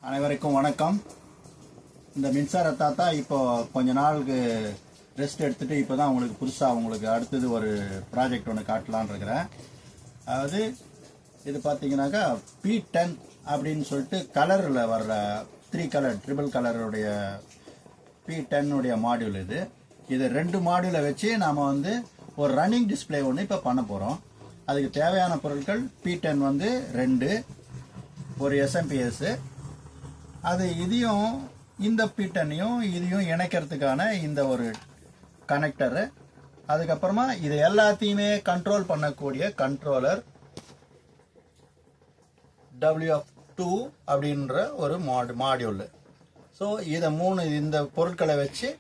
அனைவருக்கும் வணக்கம். இந்த மின்சார தாத்தா இப்போ கொஞ்ச நாளுக்கு ரெஸ்ட் எடுத்துட்டு இப்போ தான் உங்களுக்கு புதுசாக உங்களுக்கு அடுத்தது ஒரு ப்ராஜெக்ட் ஒன்று காட்டலான்னு இருக்கிறேன். அதாவது இது பார்த்தீங்கன்னாக்கா P10 அப்படின்னு சொல்லிட்டு கலரில் வர்ற 3 கலர் ட்ரிபிள் கலருடைய P10 உடைய மாடியூல் இது. இது 2 மாடியூலை வச்சு நாம் வந்து ஒரு ரன்னிங் டிஸ்பிளே ஒன்று இப்போ பண்ண போகிறோம். அதுக்கு தேவையான பொருட்கள் P10 வந்து 2, ஒரு SMPS, அது இதையும் இந்த P10ஐயும் இதையும் இணைக்கிறதுக்கான இந்த ஒரு கனெக்டரு, அதுக்கப்புறமா இது எல்லாத்தையுமே கண்ட்ரோல் பண்ணக்கூடிய கண்ட்ரோலர் WF2 அப்படின்ற ஒரு மாடியூல். ஸோ இதை இந்த பொருட்களை வச்சு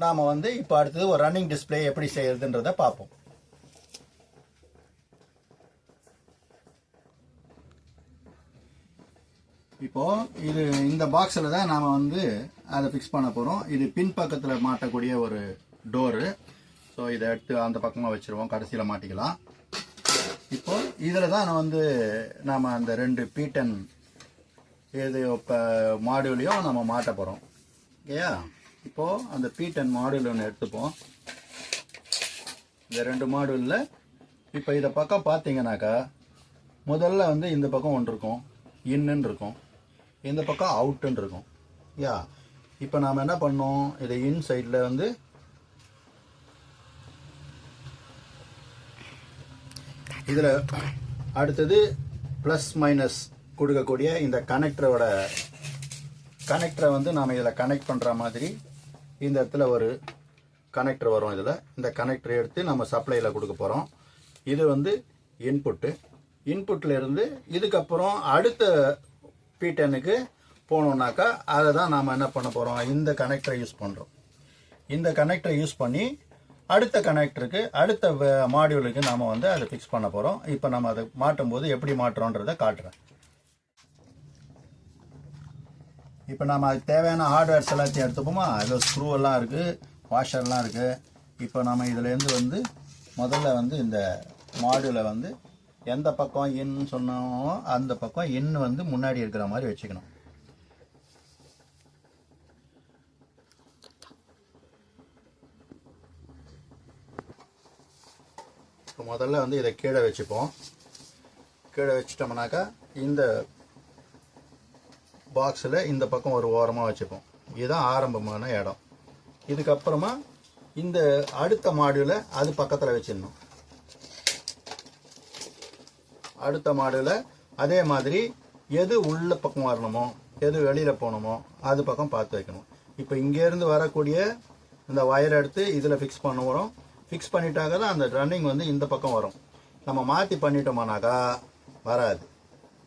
நாம் வந்து இப்போ அடுத்தது ஒரு ரன்னிங் டிஸ்பிளே எப்படி செய்யறதுன்றதை பார்ப்போம். இப்போ இது இந்த பாக்ஸில் தான் நாம் வந்து அதை ஃபிக்ஸ் பண்ண போகிறோம். இது பின்பக்கத்தில் மாட்டக்கூடிய ஒரு டோரு. ஸோ இதை எடுத்து அந்த பக்கமாக வச்சுருவோம், கடைசியில் மாட்டிக்கலாம். இப்போ இதில் தான் நாம் அந்த 2 P10 இது இப்போ மாடியூலையும் நம்ம மாட்ட போகிறோம். ஓகேயா? இப்போது அந்த P10 மாடியூல் ஒன்று எடுத்துப்போம். இந்த 2 மாடியூலில் இப்போ இதை பக்கம் பார்த்தீங்கன்னாக்கா முதல்ல வந்து இந்த பக்கம் ஒன்று இருக்கும், இன்னுன்னு இருக்கும், இந்த பக்கம் அவுட்டுன்னு இருக்கும். யா, இப்போ நாம் என்ன பண்ணோம், இதை இன் சைடில் வந்து இதில் அடுத்தது ப்ளஸ் மைனஸ் கொடுக்கக்கூடிய இந்த கனெக்டரை வந்து நாம் இதில் கனெக்ட் பண்ணுற மாதிரி இந்த இடத்துல ஒரு கனெக்டர் வரும். இதில் இந்த கனெக்டரை எடுத்து நம்ம சப்ளையில் கொடுக்க போகிறோம். இது வந்து இன்புட்டில் இருந்து இதுக்கப்புறம் அடுத்த P10க்கு போனோம்னாக்கா அதை தான் நாம் என்ன பண்ண போகிறோம், இந்த கனெக்டரை யூஸ் பண்ணுறோம். இந்த கனெக்டரை யூஸ் பண்ணி அடுத்த கனெக்டருக்கு அடுத்த மாடியூலுக்கு நாம் வந்து அதை ஃபிக்ஸ் பண்ண போகிறோம். இப்போ நம்ம அதை மாட்டும் போது எப்படி மாட்டுறோன்றதை காட்டுறேன். இப்போ நம்ம அதுக்கு தேவையான ஹார்ட்வேர்ஸ் எல்லாத்தையும் எடுத்துப்போமா. அதில் ஸ்க்ரூ எல்லாம் இருக்குது, வாஷர்லாம் இருக்குது. இப்போ நம்ம இதுலேருந்து வந்து முதல்ல வந்து இந்த மாடியூலை வந்து எந்த பக்கம் இன்னு சொன்னோமோ அந்த பக்கம் இன்னு வந்து முன்னாடி இருக்கிற மாதிரி வச்சுக்கணும். இப்போ முதல்ல வந்து இதை கீழே வச்சுப்போம். கீழே வச்சிட்டோம்னாக்கா இந்த பாக்ஸில் இந்த பக்கம் ஒரு ஓரமாக வச்சுப்போம். இதுதான் ஆரம்பமான இடம். இதுக்கப்புறமா இந்த அடுத்த மாடியூலை அது பக்கத்தில் வச்சிடணும். அடுத்த மாடியூலை அதே மாதிரி எது உள்ள பக்கம் வரணுமோ எது வெளியில் போகணுமோ அது பக்கம் பார்த்து வைக்கணும். இப்போ இங்கேருந்து வரக்கூடிய இந்த வயரை எடுத்து இதில் ஃபிக்ஸ் பண்ணுவோம். ஃபிக்ஸ் பண்ணிட்டாக்க தான் அந்த ரன்னிங் வந்து இந்த பக்கம் வரும். நம்ம மாற்றி பண்ணிட்டோம்னாக்கா வராது,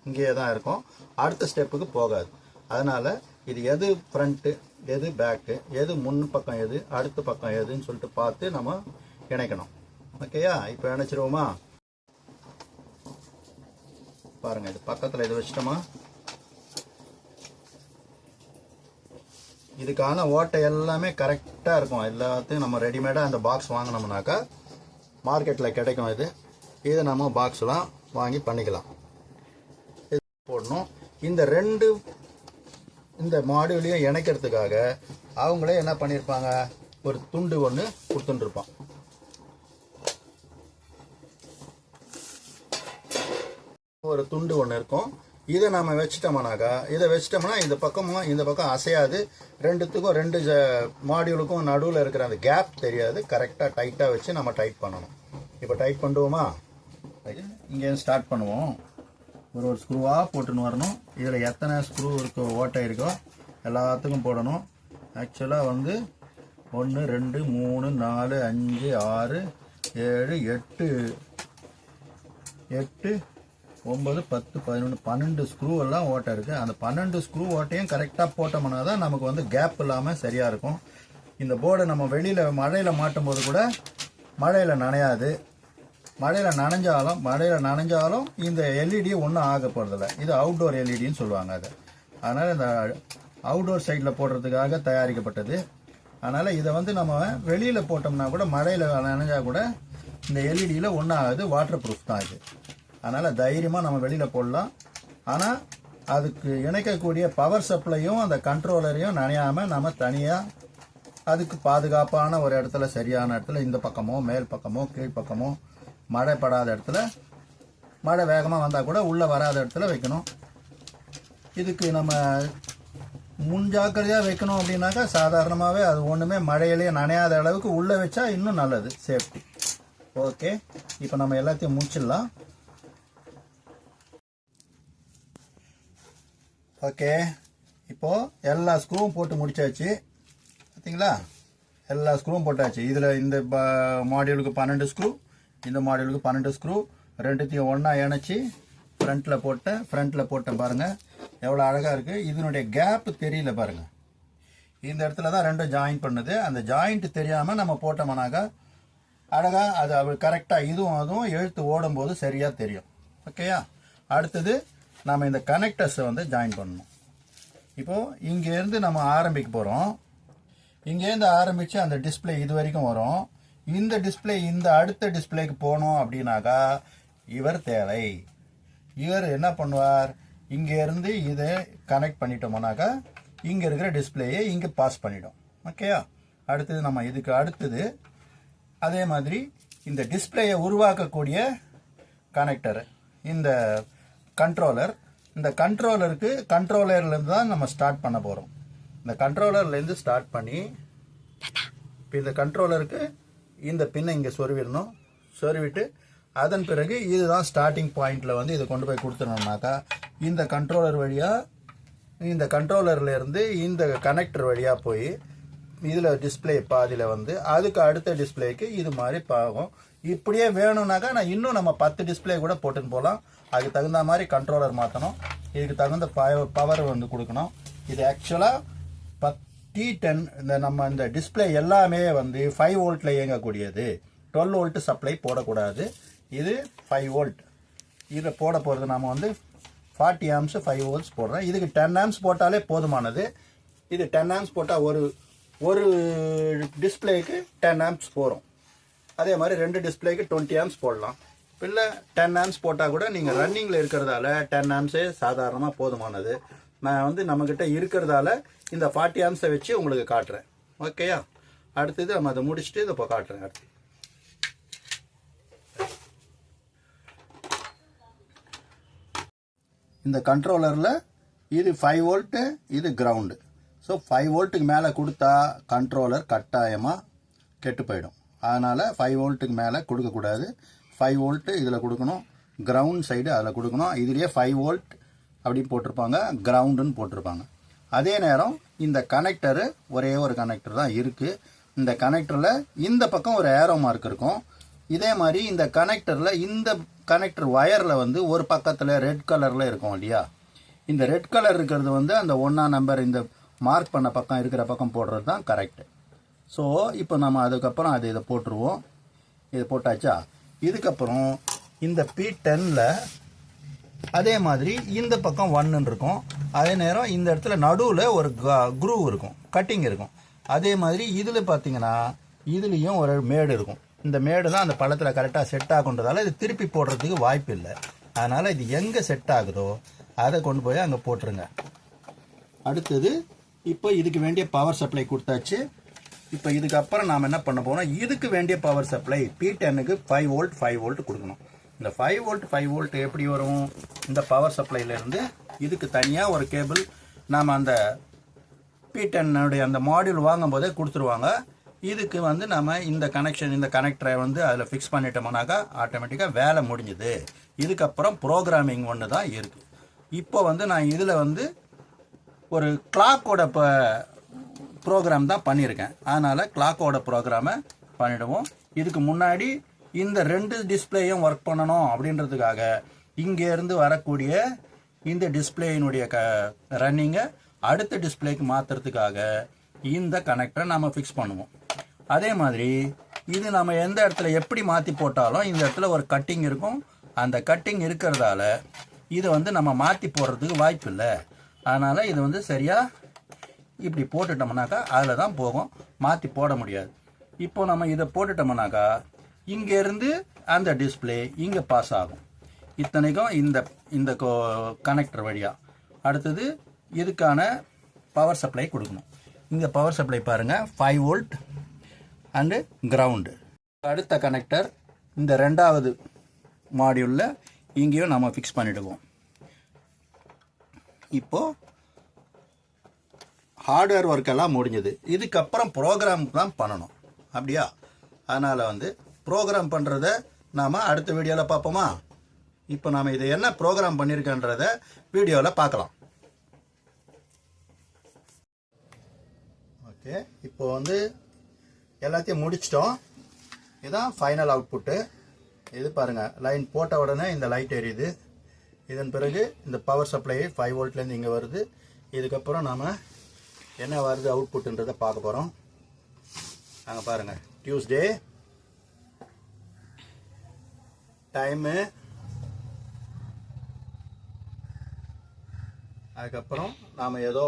இங்கேயே தான் இருக்கும், அடுத்த ஸ்டெப்புக்கு போகாது. அதனால் இது எது ஃப்ரண்ட்டு எது பேக்கு, எது முன் பக்கம் எது அடுத்த பக்கம் எதுன்னு சொல்லிட்டு பார்த்து நம்ம இணைக்கணும். ஓகேயா? இப்போ இணைச்சிருவோமா? பாருங்க, இது பக்கத்தில் இது வச்சிட்டோமா. இதுக்கான ஓட்டை எல்லாமே கரெக்டாக இருக்கும். எல்லாத்தையும் நம்ம ரெடிமேடாக அந்த பாக்ஸ் வாங்கினோம்னாக்கா மார்க்கெட்டில் கிடைக்கும். இதை நம்ம பாக்ஸ்லாம் வாங்கி பண்ணிக்கலாம். இது போடணும். இந்த 2 இந்த மாடியூலையும் இணைக்கிறதுக்காக அவங்களே என்ன பண்ணியிருப்பாங்க, ஒரு துண்டு ஒன்று கொடுத்துட்டுருப்பான். ஒரு துண்டு ஒன்று இருக்கும். இதை நம்ம வச்சிட்டோம்னாக்கா இந்த பக்கம் அசையாது. 2 மாடியூலுக்கும் நடுவில் இருக்கிற அந்த கேப் தெரியாது. கரெக்டாக டைட்டாக வச்சு நம்ம டைட் பண்ணணும். இப்போ டைட் பண்ணுவோமா? இங்கே ஸ்டார்ட் பண்ணுவோம். ஒரு ஸ்க்ரூவாக போட்டுன்னு வரணும். இதில் எத்தனை ஸ்க்ரூ இருக்கோ ஓட்டை இருக்கோ எல்லாத்துக்கும் போடணும். ஆக்சுவலாக வந்து 1 2 3 4 5 6 7 8 9 10 11 12 ஸ்க்ரூ எல்லாம் ஓட்டை இருக்குது. அந்த 12 ஸ்க்ரூ ஓட்டையும் கரெக்டாக போட்டோம்னா தான் நமக்கு வந்து கேப் இல்லாமல் சரியாக இருக்கும். இந்த போர்டை நம்ம வெளியில் மழையில் மாட்டும் போது கூட மழையில் நனையாது. மழையில் நனைஞ்சாலும் இந்த எல்இடி ஒன்றும் ஆக போகிறதில்ல. இது அவுட்டோர் எல்இடின்னு சொல்லுவாங்க. அதனால் இந்த அவுட்டோர் சைடில் போடுறதுக்காக தயாரிக்கப்பட்டது. அதனால் இதை வந்து நம்ம வெளியில் போட்டோம்னா கூட மழையில் நனைஞ்சா கூட இந்த எல்இடியில் ஒன்றும் ஆகாது. வாட்டர் ப்ரூஃப் தான் இது. அதனால் தைரியமாக நம்ம வெளியில் போடலாம். ஆனால் அதுக்கு இணைக்கக்கூடிய பவர் சப்ளையும் அந்த கண்ட்ரோலரையும் நனையாமல் நம்ம தனியாக அதுக்கு பாதுகாப்பான ஒரு இடத்துல, சரியான இடத்துல, இந்த பக்கமோ மேல் பக்கமோ கீழ்ப்பக்கமோ மழை படாத இடத்துல, மழை வேகமாக வந்தால் கூட உள்ளே வராத இடத்துல வைக்கணும். இதுக்கு நம்ம முன்ஜாக்கிரதையாக வைக்கணும் அப்படின்னாக்கா சாதாரணமாகவே அது ஒன்றுமே மழையிலேயே நனையாத அளவுக்கு உள்ளே வச்சா இன்னும் நல்லது, சேஃப்டி. ஓகே, இப்போ நம்ம எல்லாத்தையும் முடிச்சிடலாம். ஓகே, இப்போது எல்லா ஸ்க்ரூவும் போட்டு முடிச்சாச்சு. பார்த்தீங்களா, எல்லா ஸ்க்ரூவும் போட்டாச்சு. இதில் இந்த மாடியூலுக்கு 12 ஸ்க்ரூ, இந்த மாடியூலுக்கு 12 ஸ்க்ரூ, ரெண்டுத்தையும் ஒன்றா இணைச்சி ஃப்ரண்ட்டில் போட்டேன். பாருங்கள் எவ்வளோ அழகாக இருக்குது. இதனுடைய கேப்பு தெரியல பாருங்கள். இந்த இடத்துல தான் ரெண்டும் ஜாயின் பண்ணுது. அந்த ஜாயிண்ட் தெரியாமல் நம்ம போட்டோம்னாக்கா அழகாக அது கரெக்டாக இதுவும் அதுவும் எழுத்து ஓடும்போது சரியாக தெரியும். ஓகேயா, அடுத்தது நம்ம இந்த கனெக்டர்ஸை வந்து ஜாயின் பண்ணணும். இப்போது இங்கேருந்து நம்ம ஆரம்பிக்க போகிறோம். இங்கேருந்து ஆரம்பித்து அந்த டிஸ்பிளே இது வரைக்கும் வரும். இந்த டிஸ்பிளே இந்த அடுத்த டிஸ்பிளேக்கு போகணும் அப்படின்னாக்கா இவர் தேவை. இவர் என்ன பண்ணுவார், இங்கேருந்து இதை கனெக்ட் பண்ணிட்டோம்னாக்கா இங்கே இருக்கிற டிஸ்பிளேயை இங்கே பாஸ் பண்ணிடும். ஓகேயா, அடுத்தது நம்ம இதுக்கு அடுத்தது அதே மாதிரி இந்த டிஸ்பிளேயை உருவாக்கக்கூடிய கனெக்டர், இந்த கண்ட்ரோலர், இந்த கண்ட்ரோலர்லேருந்து தான் நம்ம ஸ்டார்ட் பண்ண போகிறோம். இந்த கண்ட்ரோலர்லேருந்து ஸ்டார்ட் பண்ணி இப்போ இந்த கண்ட்ரோலருக்கு இந்த பின்னை இங்கே சொருவிடணும். சொருவிட்டு அதன் பிறகு இதுதான் ஸ்டார்டிங் பாயிண்டில் வந்து இதை கொண்டு போய் கொடுத்துனோம்னாக்கா இந்த கண்ட்ரோலர் வழியாக, இந்த கண்ட்ரோலர்லேருந்து இந்த கனெக்டர் வழியாக போய் இதில் டிஸ்பிளே பாதியில் வந்து அதுக்கு அடுத்த டிஸ்பிளேக்கு இது மாதிரி பாகும். இப்படியே வேணும்னாக்கா நான் இன்னும் நம்ம 10 டிஸ்பிளே கூட போட்டுன்னு போகலாம். அதுக்கு தகுந்த மாதிரி கண்ட்ரோலர் மாற்றணும், இதுக்கு தகுந்த பவர் வந்து கொடுக்கணும். இது ஆக்சுவலாக T10 இந்த டிஸ்பிளே எல்லாமே வந்து 5 வோல்ட்டில் இயங்கக்கூடியது. 12 வோல்ட் சப்ளை போடக்கூடாது. இது 5 வோல்ட். இதில் போட போகிறது நம்ம வந்து 40 ஆம்ஸ் 5 வோல்ட்ஸ் போடுறேன். இதுக்கு 10 ஆம்ஸ் போட்டாலே போதுமானது. இது 10 ஆம்ஸ் போட்டால் ஒரு டிஸ்பிளேக்கு 10 ஆம்ஸ் போகிறோம். அதே மாதிரி 2 டிஸ்பிளேக்கு 20 ஆம்ஸ் போடலாம். இல்லை 10 ஆம்ஸ் போட்டால் கூட நீங்கள் ரன்னிங்கில் இருக்கிறதால 10 ஆம்ஸே சாதாரணமாக போதுமானது. நான் வந்து நம்மக்கிட்ட இருக்கிறதால இந்த 40 ஆம்ஸை வச்சு உங்களுக்கு காட்டுறேன். ஓகேயா, அடுத்தது நம்ம அதை முடிச்சுட்டு இதை இப்போ காட்டுறேன். அடுத்து இந்த கண்ட்ரோலரில் இது 5 வோல்ட்டு, இது கிரவுண்டு. ஸோ 5 வோல்ட்டுக்கு மேலே கொடுத்தா கண்ட்ரோலர் கட்டாயமாக கெட்டு போயிடும். அதனால் 5 வோல்ட்டுக்கு மேலே கொடுக்கக்கூடாது. 5 வோல்ட்டு இதில் கொடுக்கணும், கிரவுண்ட் சைடு அதில் கொடுக்கணும். இதுலேயே 5 வோல்ட் அப்படின்னு போட்டிருப்பாங்க, கிரவுண்டுன்னு போட்டிருப்பாங்க. அதே நேரம் இந்த கனெக்டரு ஒரே ஒரு கனெக்டர் தான் இருக்குது. இந்த கனெக்டரில் இந்த பக்கம் ஒரு ஏரோ மார்க் இருக்கும். இதே மாதிரி இந்த கனெக்டரில் இந்த கனெக்டர் வயரில் வந்து ஒரு பக்கத்தில் ரெட் கலரில் இருக்கும் இல்லையா, இந்த ரெட் கலர் இருக்கிறது வந்து அந்த 1ஆம் நம்பர் இந்த மார்க் பண்ண பக்கம் இருக்கிற பக்கம் போடுறது தான் கரெக்டு. ஸோ இப்போ நம்ம அதுக்கப்புறம் இதை போட்டுருவோம். இது போட்டாச்சா, இதுக்கப்புறம் இந்த P10ல் அதே மாதிரி இந்த பக்கம் 1 இருக்கும். அதே நேரம் இந்த இடத்துல நடுவில் ஒரு குரூவ் இருக்கும், கட்டிங் இருக்கும். அதே மாதிரி இதில் பார்த்தீங்கன்னா இதுலேயும் ஒரு மேடு இருக்கும். இந்த மேடு தான் அந்த பள்ளத்தில் கரெக்டாக செட் ஆகுன்றதால இது திருப்பி போடுறதுக்கு வாய்ப்பு இல்லை. அதனால் இது எங்கே செட் ஆகுதோ அதை கொண்டு போய் அங்கே போட்டுருங்க. அடுத்தது இப்போ இதுக்கு வேண்டிய பவர் சப்ளை கொடுத்தாச்சு. இப்போ இதுக்கப்புறம் நாம் என்ன பண்ண போகிறோம், இதுக்கு வேண்டிய பவர் சப்ளை P10க்கு 5 வோல்ட் கொடுக்கணும். இந்த 5 வோல்ட் எப்படி வரும், இந்த பவர் சப்ளைலேருந்து இதுக்கு தனியாக ஒரு கேபிள் நாம் அந்த P10 அந்த மாடியூல் வாங்கும் போதே கொடுத்துருவாங்க. இதுக்கு வந்து நம்ம இந்த கனெக்டரை வந்து அதில் ஃபிக்ஸ் பண்ணிட்டோம்னாக்கா ஆட்டோமேட்டிக்காக வேலை முடிஞ்சுது. இதுக்கப்புறம் ப்ரோக்ராமிங் ஒன்று தான் இருக்குது. இப்போ வந்து நான் இதில் வந்து ஒரு கிளாக்கோட ப்ரோக்ராம் தான் பண்ணியிருக்கேன். அதனால் கிளாக்கோட ப்ரோக்ராமை பண்ணிவிடுவோம். இதுக்கு முன்னாடி இந்த 2 டிஸ்பிளேயும் ஒர்க் பண்ணணும் அப்படின்றதுக்காக இங்கேருந்து வரக்கூடிய இந்த டிஸ்பிளேயினுடைய ரன்னிங்கை அடுத்த டிஸ்பிளேக்கு மாற்றுறதுக்காக இந்த கனெக்டரை நம்ம ஃபிக்ஸ் பண்ணுவோம். அதே மாதிரி இது நம்ம எந்த இடத்துல எப்படி மாற்றி போட்டாலும் இந்த இடத்துல ஒரு கட்டிங் இருக்கும். அந்த கட்டிங் இருக்கிறதால இதை வந்து நம்ம மாற்றி போடுறதுக்கு வாய்ப்பு இல்லை. அதனால் இது வந்து சரியாக இப்படி போட்டுட்டோம்னாக்கா அதில் தான் போகும், மாற்றி போட முடியாது. இப்போ நம்ம இதை போட்டுட்டோம்னாக்கா இங்கேருந்து அந்த டிஸ்பிளே இங்கே பாஸ் ஆகும். இத்தனைக்கும் இந்த கனெக்டர் வழியாக. அடுத்தது இதுக்கான பவர் சப்ளை கொடுக்கணும். இந்த பவர் சப்ளை பாருங்கள் 5 வோல்ட் அண்டு கிரவுண்டு. அடுத்த கனெக்டர் இந்த 2வது மாடியூலில் இங்கேயும் நம்ம ஃபிக்ஸ் பண்ணிவிடுவோம். இப்போது ஹார்ட்வேர் ஒர்க்கெல்லாம் முடிஞ்சது. இதுக்கப்புறம் ப்ரோக்ராம் தான் பண்ணணும் அப்படியா? அதனால் ப்ரோக்ராம் பண்ணுறத நாம் அடுத்த வீடியோவில் பார்ப்போமா? இப்போ நாம் இதை என்ன ப்ரோக்ராம் பண்ணியிருக்கன்றத வீடியோவில் பார்க்கலாம். ஓகே, இப்போ எல்லாத்தையும் முடிச்சிட்டோம். இதுதான் ஃபைனல் அவுட்புட்டு. இது பாருங்கள், லைன் போட்ட உடனே இந்த லைட் எரியுது. இதன் பிறகு இந்த பவர் சப்ளை 5 வோல்ட்லேருந்து இங்கே வருது. இதுக்கப்புறம் நாம் என்ன வருது அவுட்புட்டுன்றதை பார்க்க போகிறோம். அங்கே பாருங்கள், டியூஸ்டே டைமு, அதுக்கப்புறம் நாம் ஏதோ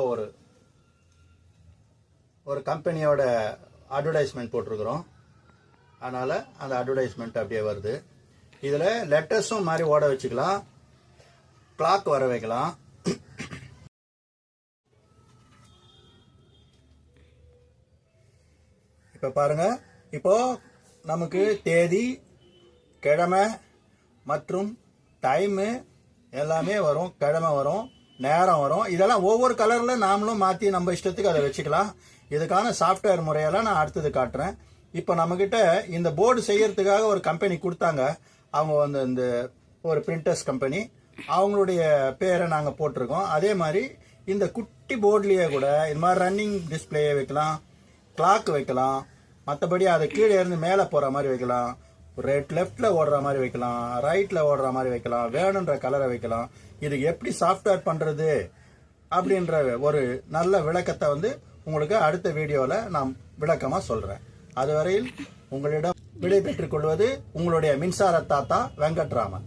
ஒரு கம்பெனியோட அட்வர்டைஸ்மெண்ட் போட்டிருக்கிறோம். அதனால் அந்த அட்வர்டைஸ்மெண்ட் அப்படியே வருது. இதில் லெட்டர்ஸும் மாதிரி ஓட வச்சுக்கலாம், கிளாக் வர வைக்கலாம். இப்போ பாருங்கள், இப்போது நமக்கு தேதி, கிழமை மற்றும் டைமு எல்லாமே வரும். கிழமை வரும், நேரம் வரும். இதெல்லாம் ஒவ்வொரு கலரில் நாமளும் மாற்றி நம்ம இஷ்டத்துக்கு அதை வச்சுக்கலாம். இதுக்கான சாஃப்ட்வேர் முறையெல்லாம் நான் அடுத்தது காட்டுறேன். இப்போ நம்மக்கிட்ட இந்த போர்டு செய்யறதுக்காக ஒரு கம்பெனி கொடுத்தாங்க. அவங்க இந்த ஒரு பிரிண்டர்ஸ் கம்பெனி, அவங்களுடைய பேரை நாங்கள் போட்டிருக்கோம். அதே மாதிரி இந்த குட்டி போர்ட்லேயே கூட இந்த மாதிரி ரன்னிங் டிஸ்பிளேயை வைக்கலாம், கிளாக் வைக்கலாம். மற்றபடி அதை கீழே இருந்து மேலே போகிற மாதிரி வைக்கலாம், லெஃப்டில் ஓடுற மாதிரி வைக்கலாம், ரைட்டில் ஓடுற மாதிரி வைக்கலாம், வேணுன்ற கலரை வைக்கலாம். இதுக்கு எப்படி சாஃப்ட்வேர் பண்ணுறது அப்படின்ற ஒரு நல்ல விளக்கத்தை உங்களுக்கு அடுத்த வீடியோவில் நான் விளக்கமாக சொல்கிறேன். அதுவரையில் உங்களிடம் விடை பெற்றுக் கொள்வது உங்களுடைய மின்சார தாத்தா வெங்கட்ராமன்.